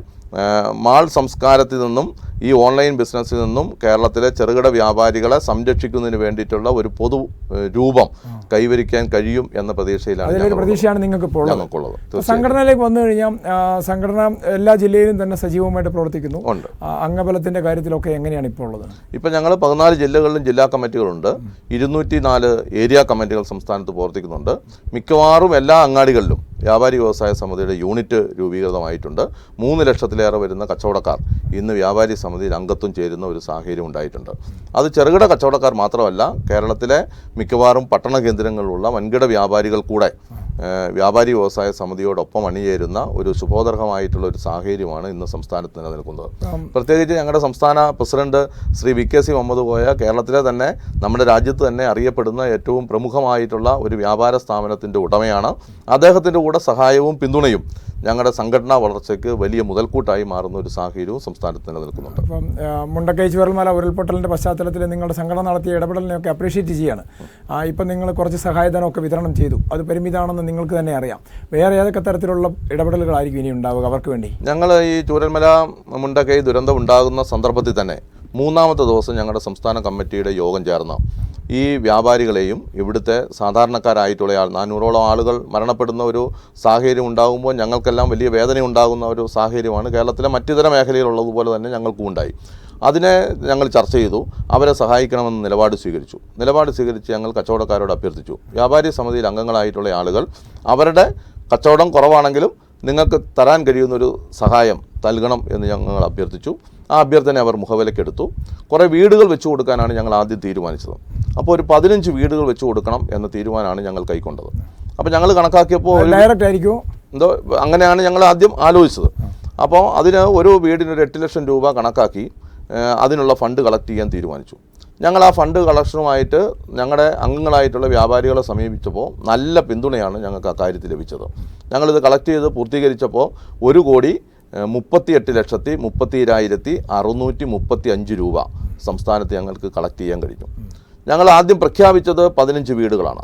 മാൾ സംസ്കാരത്തിൽ നിന്നും ഈ ഓൺലൈൻ ബിസിനസ്സിൽ നിന്നും കേരളത്തിലെ ചെറുകിട വ്യാപാരികളെ സംരക്ഷിക്കുന്നതിന് വേണ്ടിയിട്ടുള്ള ഒരു പൊതു രൂപം കൈവരിക്കാൻ കഴിയും എന്ന പ്രതീക്ഷയാണ് നിങ്ങൾക്കുള്ളത്. സംഘടനയിലേക്ക് വന്നു കഴിഞ്ഞാൽ സംഘടന എല്ലാ ജില്ലയിലും തന്നെ സജീവമായിട്ട് പ്രവർത്തിക്കുന്നു. അംഗബലത്തിന്റെ കാര്യത്തിലൊക്കെ എങ്ങനെയാണ് ഇപ്പോൾ ഉള്ളത്? ഇപ്പം ഞങ്ങൾ 14 ജില്ലകളിലും ജില്ലാ കമ്മിറ്റികളുണ്ട്. 204 ഏരിയ കമ്മിറ്റികൾ സംസ്ഥാനത്ത് പ്രവർത്തിക്കുന്നുണ്ട്. മിക്കവാറും എല്ലാ അങ്ങാടികളിലും വ്യാപാരി വ്യവസായ സമിതിയുടെ യൂണിറ്റ് രൂപീകൃതമായിട്ടുണ്ട്. 3 ലക്ഷത്തിലേറെ വരുന്ന കച്ചവടക്കാർ ഇന്ന് വ്യാപാരി സമിതിയിൽ അംഗത്വം ചേരുന്ന ഒരു സാഹചര്യം ഉണ്ടായിട്ടുണ്ട്. അത് ചെറുകിട കച്ചവടക്കാർ മാത്രമല്ല, കേരളത്തിലെ മിക്കവാറും പട്ടണ കേന്ദ്രങ്ങളിലുള്ള വൻകിട വ്യാപാരികൾ കൂടെ വ്യാപാരി വ്യവസായ സമിതിയോടൊപ്പം അണിചേരുന്ന ഒരു ശുഭോദർഹമായിട്ടുള്ള ഒരു സാഹചര്യമാണ് ഇന്ന് സംസ്ഥാനത്ത് നിലനിൽക്കുന്നത്. പ്രത്യേകിച്ച് ഞങ്ങളുടെ സംസ്ഥാന പ്രസിഡന്റ് ശ്രീ VKC മുഹമ്മദ് കോയ കേരളത്തിലെ തന്നെ നമ്മുടെ രാജ്യത്ത് തന്നെ അറിയപ്പെടുന്ന ഏറ്റവും പ്രമുഖമായിട്ടുള്ള ഒരു വ്യാപാര സ്ഥാപനത്തിൻ്റെ ഉടമയാണ്. അദ്ദേഹത്തിൻ്റെ കൂടെ സഹായവും പിന്തുണയും ഞങ്ങളുടെ സംഘടനാ വളർച്ചയ്ക്ക് വലിയ മുതൽക്കൂട്ടായി മാറുന്ന ഒരു സാഹചര്യവും സംസ്ഥാനത്ത് നിലനിൽക്കുന്നുണ്ട്. അപ്പം മുണ്ടക്കൈ ചൂരൽമല ഉരുൾപൊട്ടലിൻ്റെ പശ്ചാത്തലത്തിൽ നിങ്ങളുടെ സംഘടന നടത്തിയ ഇടപെടലിനെയൊക്കെ അപ്രീഷിയേറ്റ് ചെയ്യാണ്. ഇപ്പം നിങ്ങൾ കുറച്ച് സഹായധനമൊക്കെ വിതരണം ചെയ്തു. അത് പരിമിതമാണെന്ന് നിങ്ങൾക്ക് തന്നെ അറിയാം. വേറെ ഏതൊക്കെ തരത്തിലുള്ള ഇടപെടലുകളായിരിക്കും ഇനി ഉണ്ടാവുക അവർക്ക് വേണ്ടി? ഞങ്ങൾ ഈ ചൂരൽമല മുണ്ടക്കൈ ദുരന്തം ഉണ്ടാകുന്ന സന്ദർഭത്തിൽ തന്നെ 3ാമത്തെ ദിവസം ഞങ്ങളുടെ സംസ്ഥാന കമ്മിറ്റിയുടെ യോഗം ചേർന്ന് ഈ വ്യാപാരികളെയും ഇവിടുത്തെ സാധാരണക്കാരായിട്ടുള്ള 400ഓളം ആളുകൾ മരണപ്പെടുന്ന ഒരു സാഹചര്യം ഉണ്ടാകുമ്പോൾ ഞങ്ങൾക്കെല്ലാം വലിയ വേദന ഉണ്ടാകുന്ന ഒരു സാഹചര്യമാണ് കേരളത്തിലെ മറ്റിതര മേഖലയിലുള്ളതുപോലെ തന്നെ ഞങ്ങൾക്കും ഉണ്ടായി. അതിനെ ഞങ്ങൾ ചർച്ച ചെയ്തു. അവരെ സഹായിക്കണമെന്ന് നിലപാട് സ്വീകരിച്ച് ഞങ്ങൾ കച്ചവടക്കാരോട് അഭ്യർത്ഥിച്ചു. വ്യാപാരി സമിതിയിൽ അംഗങ്ങളായിട്ടുള്ള ആളുകൾ അവരുടെ കച്ചവടം കുറവാണെങ്കിലും നിങ്ങൾക്ക് തരാൻ കഴിയുന്നൊരു സഹായം നൽകണം എന്ന് ഞങ്ങൾ അഭ്യർത്ഥിച്ചു. ആ അഭ്യർത്ഥന അവർ മുഖവിലക്കെടുത്തു. കുറേ വീടുകൾ വെച്ചു കൊടുക്കാനാണ് ഞങ്ങൾ ആദ്യം തീരുമാനിച്ചത്. അപ്പോൾ ഒരു 15 വീടുകൾ വെച്ചു കൊടുക്കണം എന്ന തീരുമാനമാണ് ഞങ്ങൾ കൈക്കൊണ്ടത്. അപ്പോൾ ഞങ്ങൾ കണക്കാക്കിയപ്പോൾ ഡയറക്റ്റ് ആയിരിക്കും എന്തോ അങ്ങനെയാണ് ഞങ്ങൾ ആദ്യം ആലോചിച്ചത്. അപ്പോൾ അതിന് ഒരു വീടിന് 8 ലക്ഷം രൂപ കണക്കാക്കി അതിനുള്ള ഫണ്ട് കളക്ട് ചെയ്യാൻ തീരുമാനിച്ചു. ഞങ്ങൾ ആ ഫണ്ട് കളക്ഷനുമായിട്ട് ഞങ്ങളുടെ അംഗങ്ങളായിട്ടുള്ള വ്യാപാരികളെ സമീപിച്ചപ്പോൾ നല്ല പിന്തുണയാണ് ഞങ്ങൾക്ക് ആ കാര്യത്തിൽ ലഭിച്ചത്. ഞങ്ങളിത് കളക്ട് ചെയ്ത് പൂർത്തീകരിച്ചപ്പോൾ 1,38,32,635 രൂപ സംസ്ഥാനത്ത് ഞങ്ങൾക്ക് കളക്ട് ചെയ്യാൻ കഴിഞ്ഞു. ഞങ്ങൾ ആദ്യം പ്രഖ്യാപിച്ചത് 15 വീടുകളാണ്.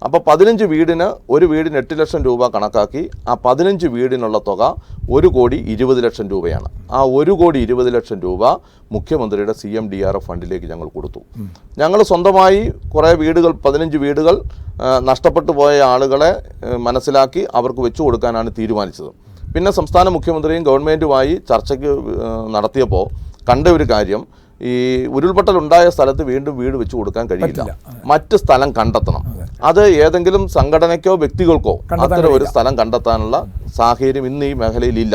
അപ്പോൾ 15 വീടിന് ഒരു വീടിന് 8 ലക്ഷം രൂപ കണക്കാക്കി ആ 15 വീടിനുള്ള തുക 1,20,00,000 രൂപയാണ്. ആ 1,20,00,000 രൂപ മുഖ്യമന്ത്രിയുടെ CMDRF ഫണ്ടിലേക്ക് ഞങ്ങൾ കൊടുത്തു. ഞങ്ങൾ സ്വന്തമായി കുറേ വീടുകൾ 15 വീടുകൾ നഷ്ടപ്പെട്ടു പോയ ആളുകളെ മനസ്സിലാക്കി അവർക്ക് വെച്ചു കൊടുക്കാനാണ് തീരുമാനിച്ചത്. പിന്നെ സംസ്ഥാന മുഖ്യമന്ത്രിയും ഗവൺമെൻറ്റുമായി ചർച്ചയ്ക്ക് നടത്തിയപ്പോൾ കണ്ട ഒരു കാര്യം, ഈ ഉരുൾപൊട്ടൽ ഉണ്ടായ സ്ഥലത്ത് വീണ്ടും വീട് വെച്ച് കൊടുക്കാൻ കഴിയില്ല. മറ്റ് സ്ഥലം കണ്ടെത്തണം. അത് ഏതെങ്കിലും സംഘടനയ്ക്കോ വ്യക്തികൾക്കോ അത്തരം ഒരു സ്ഥലം കണ്ടെത്താനുള്ള സാഹചര്യം ഇന്ന് ഈ മേഖലയിൽ ഇല്ല.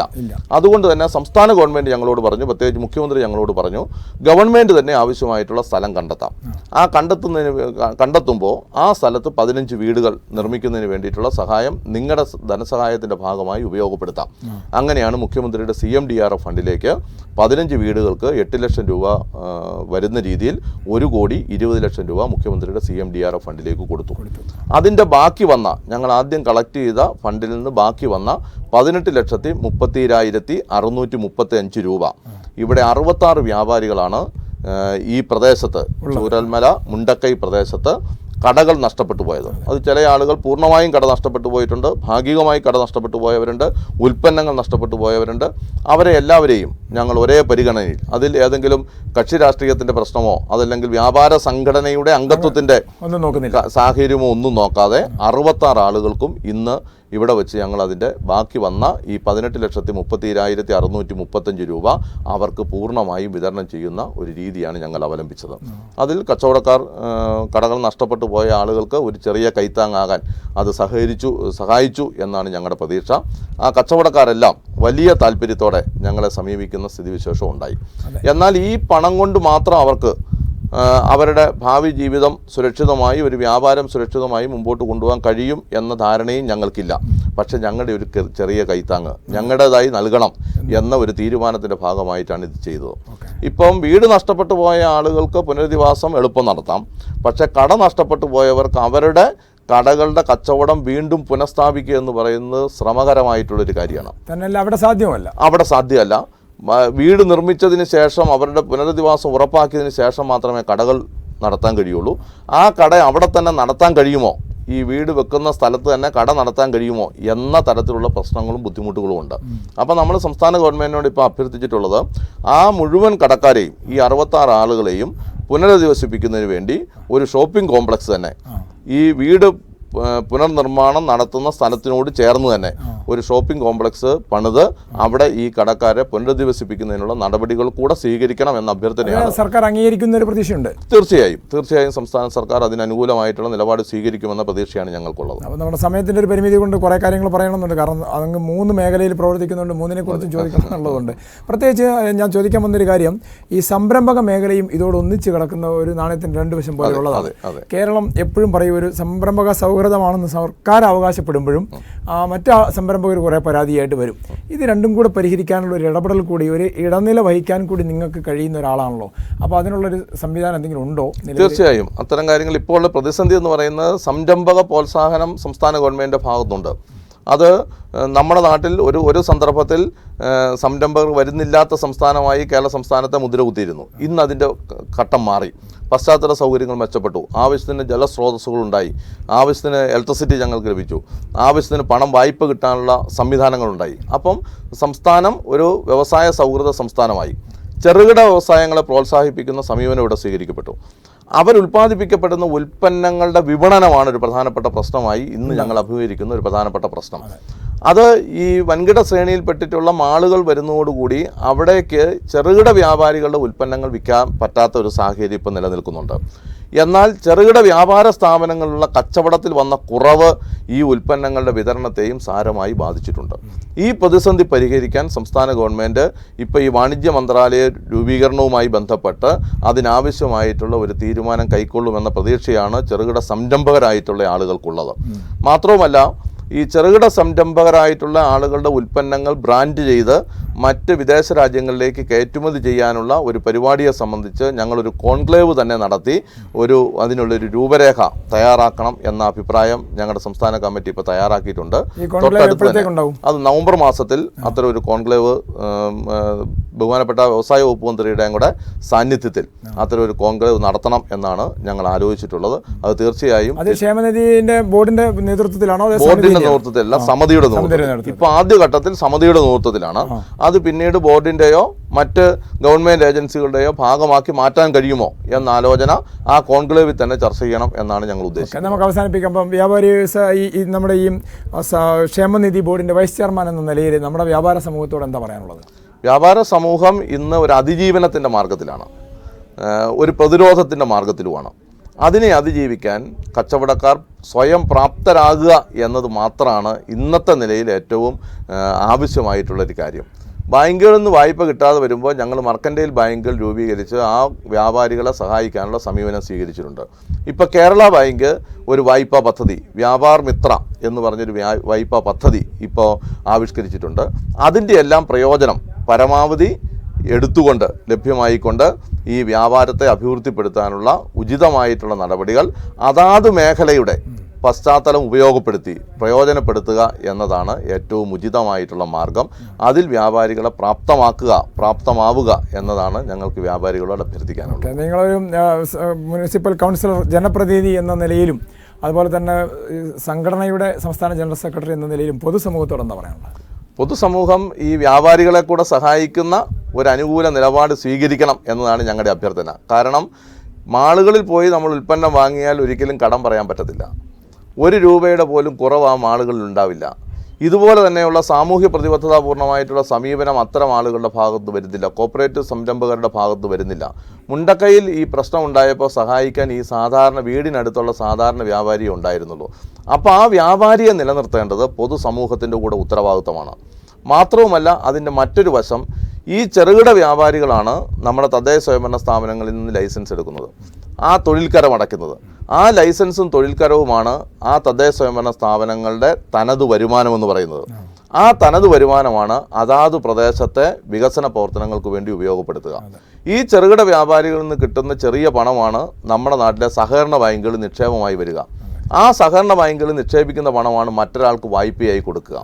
അതുകൊണ്ട് തന്നെ സംസ്ഥാന ഗവൺമെൻറ് ഞങ്ങളോട് പറഞ്ഞു, പ്രത്യേകിച്ച് മുഖ്യമന്ത്രി ഞങ്ങളോട് പറഞ്ഞു, ഗവൺമെൻറ് തന്നെ ആവശ്യമായിട്ടുള്ള സ്ഥലം കണ്ടെത്താം. ആ കണ്ടെത്തുമ്പോൾ ആ സ്ഥലത്ത് 15 വീടുകൾ നിർമ്മിക്കുന്നതിന് വേണ്ടിയിട്ടുള്ള സഹായം നിങ്ങളുടെ ധനസഹായത്തിൻ്റെ ഭാഗമായി ഉപയോഗപ്പെടുത്താം. അങ്ങനെയാണ് മുഖ്യമന്ത്രിയുടെ CMDRF ഫണ്ടിലേക്ക് 15 വീടുകൾക്ക് 8 ലക്ഷം രൂപ വരുന്ന രീതിയിൽ 1,20,00,000 രൂപ മുഖ്യമന്ത്രിയുടെ CMDRF ഫണ്ടിലേക്ക് കൊടുത്തു. അതിൻ്റെ ബാക്കി വന്ന, ഞങ്ങൾ ആദ്യം കളക്ട് ചെയ്ത ഫണ്ടിൽ നിന്ന് ബാക്കി വന്ന 18,32,635 രൂപ ഇവിടെ 66 വ്യാപാരികളാണ് ഈ പ്രദേശത്ത്, ചൂരൽമല മുണ്ടക്കൈ പ്രദേശത്ത് കടകൾ നഷ്ടപ്പെട്ടു പോയത്. അത് ചില ആളുകൾ പൂർണ്ണമായും കട നഷ്ടപ്പെട്ടു പോയിട്ടുണ്ട്, ഭാഗികമായി കട നഷ്ടപ്പെട്ടു പോയവരുണ്ട്, ഉൽപ്പന്നങ്ങൾ നഷ്ടപ്പെട്ടു പോയവരുണ്ട്. അവരെ എല്ലാവരെയും ഞങ്ങൾ ഒരേ പരിഗണനയിൽ, അതിൽ ഏതെങ്കിലും കക്ഷി രാഷ്ട്രീയത്തിൻ്റെ പ്രശ്നമോ അതല്ലെങ്കിൽ വ്യാപാര സംഘടനയുടെ അംഗത്വത്തിൻ്റെ സാഹചര്യമോ ഒന്നും നോക്കാതെ 66 ആളുകൾക്കും ഇന്ന് ഇവിടെ വെച്ച് ഞങ്ങൾ അതിൻ്റെ ബാക്കി വന്ന ഈ 18,32,635 രൂപ അവർക്ക് പൂർണ്ണമായും വിതരണം ചെയ്യുന്ന ഒരു രീതിയാണ് ഞങ്ങൾ അവലംബിച്ചത്. അതിൽ കച്ചവടക്കാർ, കടകൾ നഷ്ടപ്പെട്ടു പോയ ആളുകൾക്ക് ഒരു ചെറിയ കൈത്താങ്ങാകാൻ അത് സഹായിച്ചു എന്നാണ് ഞങ്ങളുടെ പ്രതീക്ഷ. ആ കച്ചവടക്കാരെല്ലാം വലിയ താല്പര്യത്തോടെ ഞങ്ങളെ സമീപിക്കുന്ന സ്ഥിതിവിശേഷം ഉണ്ടായി. എന്നാൽ ഈ പണം കൊണ്ട് മാത്രം അവർക്ക് അവരുടെ ഭാവി ജീവിതം സുരക്ഷിതമായി, ഒരു വ്യാപാരം സുരക്ഷിതമായി മുമ്പോട്ട് കൊണ്ടുപോകാൻ കഴിയും എന്ന ധാരണയും ഞങ്ങൾക്കില്ല. പക്ഷേ ഞങ്ങളുടെ ഒരു ചെറിയ കൈത്താങ്ങ് ഞങ്ങളുടേതായി നൽകണം എന്ന ഒരു തീരുമാനത്തിൻ്റെ ഭാഗമായിട്ടാണ് ഇത് ചെയ്തത്. ഇപ്പം വീട് നഷ്ടപ്പെട്ടു പോയ ആളുകൾക്ക് പുനരധിവാസം എളുപ്പം നടത്താം. പക്ഷേ കട നഷ്ടപ്പെട്ടു പോയവർക്ക് അവരുടെ കടകളുടെ കച്ചവടം വീണ്ടും പുനഃസ്ഥാപിക്കുക എന്ന് പറയുന്നത് ശ്രമകരമായിട്ടുള്ളൊരു കാര്യമാണ്. തന്നെയല്ല അവിടെ സാധ്യമല്ല. വീട് നിർമ്മിച്ചതിന് ശേഷം അവരുടെ പുനരധിവാസം ഉറപ്പാക്കിയതിന് ശേഷം മാത്രമേ കടകൾ നടത്താൻ കഴിയുള്ളൂ. ആ കട അവിടെ തന്നെ നടത്താൻ കഴിയുമോ, ഈ വീട് വെക്കുന്ന സ്ഥലത്ത് തന്നെ കട നടത്താൻ കഴിയുമോ എന്ന തരത്തിലുള്ള പ്രശ്നങ്ങളും ബുദ്ധിമുട്ടുകളും ഉണ്ട്. അപ്പോൾ നമ്മൾ സംസ്ഥാന ഗവൺമെൻറ്റിനോട് ഇപ്പോൾ അഭ്യർത്ഥിച്ചിട്ടുള്ളത് ആ മുഴുവൻ കടക്കാരെയും, ഈ 66 ആളുകളെയും പുനരധിവസിപ്പിക്കുന്നതിന് വേണ്ടി ഒരു ഷോപ്പിംഗ് കോംപ്ലക്സ് തന്നെ ഈ വീട് പുനർനിർമ്മാണം നടത്തുന്ന സ്ഥലത്തിനോട് ചേർന്ന് തന്നെ ഒരു ഷോപ്പിംഗ് കോംപ്ലക്സ് പണിത് അവിടെ ഈ കടക്കാരെ പുനരധിവസിപ്പിക്കുന്നതിനുള്ള നടപടികൾ കൂടെ സ്വീകരിക്കണം എന്ന അഭ്യർത്ഥനയാണ് സർക്കാർ അംഗീകരിക്കുന്ന ഒരു പ്രതീക്ഷയുണ്ട്. തീർച്ചയായും സംസ്ഥാന സർക്കാർ അതിനനുകൂലമായിട്ടുള്ള നിലപാട് സ്വീകരിക്കുമെന്ന പ്രതീക്ഷയാണ് ഞങ്ങൾക്കുള്ളത്. അപ്പോൾ നമ്മുടെ സമയത്തിൻ്റെ ഒരു പരിമിതി കൊണ്ട് കുറേ കാര്യങ്ങൾ പറയണമെന്നുണ്ട്. കാരണം അതങ്ങ് 3 മേഖലയിൽ പ്രവർത്തിക്കുന്നുണ്ട്, 3-നെക്കുറിച്ചും ചോദിക്കണം എന്നുള്ളതുകൊണ്ട്. പ്രത്യേകിച്ച് ഞാൻ ചോദിക്കാൻ വന്നൊരു കാര്യം, ഈ സംരംഭക മേഖലയും ഇതോട് ഒന്നിച്ച് കിടക്കുന്ന ഒരു നാണയത്തിൻ്റെ 2 വശം പോലെ ഉള്ളതാണ്. കേരളം എപ്പോഴും പറയും ഒരു സംരംഭക സൗഹൃദമാണെന്ന് സർക്കാർ അവകാശപ്പെടുമ്പോഴും മറ്റ് സംരംഭകർ കുറേ പരാതിയായിട്ട് വരും. ഇത് രണ്ടും കൂടെ പരിഹരിക്കാനുള്ള ഒരു ഇടപെടൽ കൂടി, ഒരു ഇടനില വഹിക്കാൻ കൂടി നിങ്ങൾക്ക് കഴിയുന്ന ഒരാളാണല്ലോ. അപ്പോൾ അതിനുള്ളൊരു സംവിധാനം എന്തെങ്കിലും ഉണ്ടോ? തീർച്ചയായും അത്തരം കാര്യങ്ങൾ ഇപ്പോൾ പ്രതിസന്ധി എന്ന് പറയുന്നത് സംരംഭക പ്രോത്സാഹനം സംസ്ഥാന ഗവൺമെൻറ്റിൻ്റെ ഭാഗത്തുണ്ട്. അത് നമ്മുടെ നാട്ടിൽ ഒരു സന്ദർഭത്തിൽ സംരംഭകർ വരുന്നില്ലാത്ത സംസ്ഥാനമായി കേരള സംസ്ഥാനത്തെ മുദ്ര കുത്തിയിരുന്നു. ഇന്ന് അതിൻ്റെ ഘട്ടം മാറി. പശ്ചാത്തല സൗകര്യങ്ങൾ മെച്ചപ്പെട്ടു, ആവശ്യത്തിന് ജലസ്രോതസ്സുകളുണ്ടായി, ആവശ്യത്തിന് ഇലക്ട്രിസിറ്റി ഞങ്ങൾക്ക് ലഭിച്ചു, ആവശ്യത്തിന് പണം വായ്പ കിട്ടാനുള്ള സംവിധാനങ്ങളുണ്ടായി. അപ്പം സംസ്ഥാനം ഒരു വ്യവസായ സൗഹൃദ സംസ്ഥാനമായി. ചെറുകിട വ്യവസായങ്ങളെ പ്രോത്സാഹിപ്പിക്കുന്ന സമീപനം ഇവിടെ സ്വീകരിക്കപ്പെട്ടു. അവരുൽപ്പാദിപ്പിക്കപ്പെടുന്ന ഉൽപ്പന്നങ്ങളുടെ വിപണനമാണ് ഒരു പ്രധാനപ്പെട്ട പ്രശ്നമായി ഇന്ന് ഞങ്ങൾ അഭിമുഖീകരിക്കുന്ന ഒരു പ്രധാനപ്പെട്ട പ്രശ്നം. അത് ഈ വൻകിട ശ്രേണിയിൽപ്പെട്ടിട്ടുള്ള മാളുകൾ വരുന്നതോടുകൂടി അവിടേക്ക് ചെറുകിട വ്യാപാരികളുടെ ഉൽപ്പന്നങ്ങൾ വിൽക്കാൻ പറ്റാത്ത ഒരു സാഹചര്യം ഇപ്പോൾ നിലനിൽക്കുന്നുണ്ട്. എന്നാൽ ചെറുകിട വ്യാപാര സ്ഥാപനങ്ങളിലുള്ള കച്ചവടത്തിൽ വന്ന കുറവ് ഈ ഉൽപ്പന്നങ്ങളുടെ വിതരണത്തെയും സാരമായി ബാധിച്ചിട്ടുണ്ട്. ഈ പ്രതിസന്ധി പരിഹരിക്കാൻ സംസ്ഥാന ഗവൺമെൻറ് ഇപ്പോൾ ഈ വാണിജ്യ മന്ത്രാലയ രൂപീകരണവുമായി ബന്ധപ്പെട്ട് അതിനാവശ്യമായിട്ടുള്ള ഒരു തീരുമാനം കൈക്കൊള്ളുമെന്ന പ്രതീക്ഷയാണ് ചെറുകിട സംരംഭകരായിട്ടുള്ള ആളുകൾക്കുള്ളത്. മാത്രവുമല്ല, ഈ ചെറുകിട സംരംഭകരായിട്ടുള്ള ആളുകളുടെ ഉൽപ്പന്നങ്ങൾ ബ്രാൻഡ് ചെയ്ത് മറ്റ് വിദേശ രാജ്യങ്ങളിലേക്ക് കയറ്റുമതി ചെയ്യാനുള്ള ഒരു പരിപാടിയെ സംബന്ധിച്ച് ഞങ്ങളൊരു കോൺക്ലേവ് തന്നെ നടത്തി അതിനുള്ളൊരു രൂപരേഖ തയ്യാറാക്കണം എന്ന അഭിപ്രായം ഞങ്ങളുടെ സംസ്ഥാന കമ്മിറ്റി ഇപ്പോൾ തയ്യാറാക്കിയിട്ടുണ്ട്. തൊട്ടടുത്ത് തന്നെ അത് നവംബർ മാസത്തിൽ അത്തരം ഒരു കോൺക്ലേവ് ബഹുമാനപ്പെട്ട വ്യവസായ വകുപ്പ് മന്ത്രിയുടെയും കൂടെ സാന്നിധ്യത്തിൽ അത്തരം ഒരു കോൺക്ലേവ് നടത്തണം എന്നാണ് ഞങ്ങൾ ആലോചിച്ചിട്ടുള്ളത്. അത് തീർച്ചയായും ബോർഡിന്റെ നേതൃത്വത്തിലാണോ? ബോർഡിന്റെ നേതൃത്വത്തിലല്ല, സമിതിയുടെ നേതൃത്വത്തിൽ. ഇപ്പോൾ ആദ്യഘട്ടത്തിൽ സമിതിയുടെ നേതൃത്വത്തിലാണ്. അത് പിന്നീട് ബോർഡിൻ്റെയോ മറ്റ് ഗവൺമെൻറ് ഏജൻസികളുടെയോ ഭാഗമാക്കി മാറ്റാൻ കഴിയുമോ എന്ന ആലോചന ആ കോൺക്ലേവിൽ തന്നെ ചർച്ച ചെയ്യണം എന്നാണ് ഞങ്ങൾ ഉദ്ദേശിക്കുന്നത്. നമുക്ക് അവസാനിപ്പിക്കാം. വ്യാപാരി നമ്മുടെ ഈ ക്ഷേമനിധി ബോർഡിൻ്റെ വൈസ് ചെയർമാൻ എന്ന നിലയിൽ നമ്മുടെ വ്യാപാര സമൂഹത്തോട് എന്താ പറയാനുള്ളത്? വ്യാപാര സമൂഹം ഇന്ന് ഒരു അതിജീവനത്തിൻ്റെ മാർഗത്തിലാണ്, ഒരു പ്രതിരോധത്തിൻ്റെ മാർഗത്തിലുമാണ്. അതിനെ അതിജീവിക്കാൻ കച്ചവടക്കാർ സ്വയം പ്രാപ്തരാകുക എന്നത് മാത്രമാണ് ഇന്നത്തെ നിലയിൽ ഏറ്റവും ആവശ്യമായിട്ടുള്ളൊരു കാര്യം. ബാങ്കുകളിൽ നിന്ന് വായ്പ കിട്ടാതെ വരുമ്പോൾ ഞങ്ങൾ മർക്കൻറ്റൈൽ ബാങ്കുകൾ രൂപീകരിച്ച് ആ വ്യാപാരികളെ സഹായിക്കാനുള്ള സമീപനം സ്വീകരിച്ചിട്ടുണ്ട്. ഇപ്പോൾ കേരള ബാങ്ക് ഒരു വായ്പാ പദ്ധതി, വ്യാപാർ മിത്ര എന്ന് പറഞ്ഞൊരു വായ്പാ പദ്ധതി ഇപ്പോൾ ആവിഷ്കരിച്ചിട്ടുണ്ട്. അതിൻ്റെ എല്ലാം പ്രയോജനം പരമാവധി എടുത്തുകൊണ്ട് ലഭ്യമായിക്കൊണ്ട് ഈ വ്യാപാരത്തെ അഭിവൃദ്ധിപ്പെടുത്താനുള്ള ഉചിതമായിട്ടുള്ള നടപടികൾ അതാത് മേഖലയുടെ പശ്ചാത്തലം ഉപയോഗപ്പെടുത്തി പ്രയോജനപ്പെടുത്തുക എന്നതാണ് ഏറ്റവും ഉചിതമായിട്ടുള്ള മാർഗം. അതിൽ വ്യാപാരികളെ പ്രാപ്തമാവുക എന്നതാണ് ഞങ്ങൾക്ക് വ്യാപാരികളോട് അഭ്യർത്ഥിക്കാനുള്ളത്. നിങ്ങളൊരു മുനിസിപ്പൽ കൗൺസിലർ ജനപ്രതിനിധി എന്ന നിലയിലും അതുപോലെ തന്നെ സംഘടനയുടെ സംസ്ഥാന ജനറൽ സെക്രട്ടറി എന്ന നിലയിലും പൊതുസമൂഹത്തോട് എന്താ പറയാനുള്ളത്? പൊതുസമൂഹം ഈ വ്യാപാരികളെ കൂടെ സഹായിക്കുന്ന ഒരു അനുകൂല നിലപാട് സ്വീകരിക്കണം എന്നതാണ് ഞങ്ങളുടെ അഭ്യർത്ഥന. കാരണം മാളുകളിൽ പോയി നമ്മൾ ഉൽപ്പന്നം വാങ്ങിയാൽ ഒരിക്കലും കടം പറയാൻ പറ്റത്തില്ല. 1 രൂപയുടെ പോലും കുറവ് ആ മാളുകളിൽ ഉണ്ടാവില്ല. ഇതുപോലെ തന്നെയുള്ള സാമൂഹ്യ പ്രതിബദ്ധതാപൂർണ്ണമായിട്ടുള്ള സമീപനം അത്തരം ആളുകളുടെ ഭാഗത്ത് വരുന്നില്ല, കോപ്പറേറ്റീവ് സംരംഭകരുടെ ഭാഗത്ത് വരുന്നില്ല. മുണ്ടക്കയിൽ ഈ പ്രശ്നം ഉണ്ടായപ്പോൾ സഹായിക്കാൻ ഈ സാധാരണ വീടിനടുത്തുള്ള സാധാരണ വ്യാപാരിയെ ഉണ്ടായിരുന്നുള്ളൂ. അപ്പോൾ ആ വ്യാപാരിയെ നിലനിർത്തേണ്ടത് പൊതുസമൂഹത്തിൻ്റെ കൂടെ ഉത്തരവാദിത്തമാണ്. മാത്രവുമല്ല, അതിൻ്റെ മറ്റൊരു വശം, ഈ ചെറുകിട വ്യാപാരികളാണ് നമ്മുടെ തദ്ദേശ സ്വയംഭരണ സ്ഥാപനങ്ങളിൽ നിന്ന് ലൈസൻസ് എടുക്കുന്നത്, ആ തൊഴിൽക്കരം അടയ്ക്കുന്നത്. ആ ലൈസൻസും തൊഴിൽക്കരവുമാണ് ആ തദ്ദേശ സ്വയംഭരണ സ്ഥാപനങ്ങളുടെ തനത് വരുമാനമെന്ന് പറയുന്നത്. ആ തനത് വരുമാനമാണ് അതാത് പ്രദേശത്തെ വികസന പ്രവർത്തനങ്ങൾക്ക് വേണ്ടി ഉപയോഗപ്പെടുത്തുക. ഈ ചെറുകിട വ്യാപാരികളിൽ നിന്ന് കിട്ടുന്ന ചെറിയ പണമാണ് നമ്മുടെ നാട്ടിലെ സഹകരണ ബാങ്കുകളിൽ നിക്ഷേപമായി വരിക. ആ സഹകരണ ബാങ്കുകളിൽ നിക്ഷേപിക്കുന്ന പണമാണ് മറ്റൊരാൾക്ക് വായ്പയായി കൊടുക്കുക.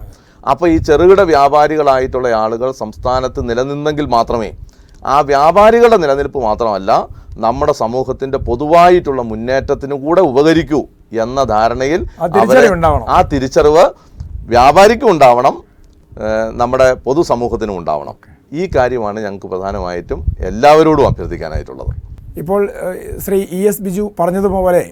അപ്പോൾ ഈ ചെറുകിട വ്യാപാരികളായിട്ടുള്ള ആളുകൾ സംസ്ഥാനത്ത് നിലനിന്നെങ്കിൽ മാത്രമേ ആ വ്യാപാരികളുടെ നിലനിൽപ്പ് മാത്രമല്ല നമ്മുടെ സമൂഹത്തിൻ്റെ പൊതുവായിട്ടുള്ള മുന്നേറ്റത്തിനു കൂടെ ഉപകരിക്കൂ എന്ന ധാരണയിൽ ആ തിരിച്ചറിവ് വ്യാപാരിക്കും ഉണ്ടാവണം, നമ്മുടെ പൊതുസമൂഹത്തിനും ഉണ്ടാവണം. ഈ കാര്യമാണ് ഞങ്ങൾക്ക് പ്രധാനമായിട്ടും എല്ലാവരോടും അഭ്യർത്ഥിക്കാനായിട്ടുള്ളത്. ഇപ്പോൾ ശ്രീ ES ബിജു പറഞ്ഞതുപോലെ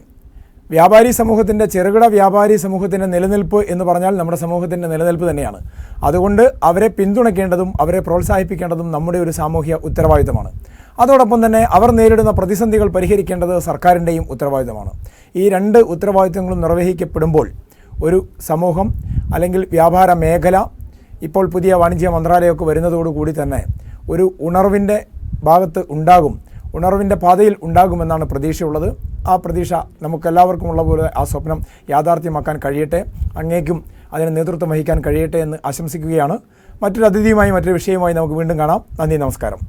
വ്യാപാരി സമൂഹത്തിൻ്റെ, ചെറുകിട വ്യാപാരി സമൂഹത്തിൻ്റെ നിലനിൽപ്പ് എന്ന് പറഞ്ഞാൽ നമ്മുടെ സമൂഹത്തിൻ്റെ നിലനിൽപ്പ് തന്നെയാണ്. അതുകൊണ്ട് അവരെ പിന്തുണയ്ക്കേണ്ടതും അവരെ പ്രോത്സാഹിപ്പിക്കേണ്ടതും നമ്മുടെ ഒരു സാമൂഹ്യ ഉത്തരവാദിത്തമാണ്. അതോടൊപ്പം തന്നെ അവർ നേരിടുന്ന പ്രതിസന്ധികൾ പരിഹരിക്കേണ്ടത് സർക്കാരിൻ്റെയും ഉത്തരവാദിത്തമാണ്. ഈ 2 ഉത്തരവാദിത്തങ്ങളും നിർവഹിക്കപ്പെടുമ്പോൾ ഒരു സമൂഹം അല്ലെങ്കിൽ വ്യാപാര മേഖല, ഇപ്പോൾ പുതിയ വാണിജ്യ മന്ത്രാലയമൊക്കെ വരുന്നതോടുകൂടി തന്നെ ഒരു ഉണർവിൻ്റെ ഭാഗത്ത് ഉണ്ടാകും, ഉണർവിൻ്റെ പാതയിൽ ഉണ്ടാകുമെന്നാണ് പ്രതീക്ഷയുള്ളത്. ആ പ്രതീക്ഷ നമുക്കെല്ലാവർക്കുമുള്ള പോലെ ആ സ്വപ്നം യാഥാർത്ഥ്യമാക്കാൻ കഴിയട്ടെ, അങ്ങേക്കും അതിന് നേതൃത്വം വഹിക്കാൻ കഴിയട്ടെ എന്ന് ആശംസിക്കുകയാണ്. മറ്റൊരു അതിഥിയുമായി മറ്റൊരു വിഷയവുമായി നമുക്ക് വീണ്ടും കാണാം. നന്ദി, നമസ്കാരം.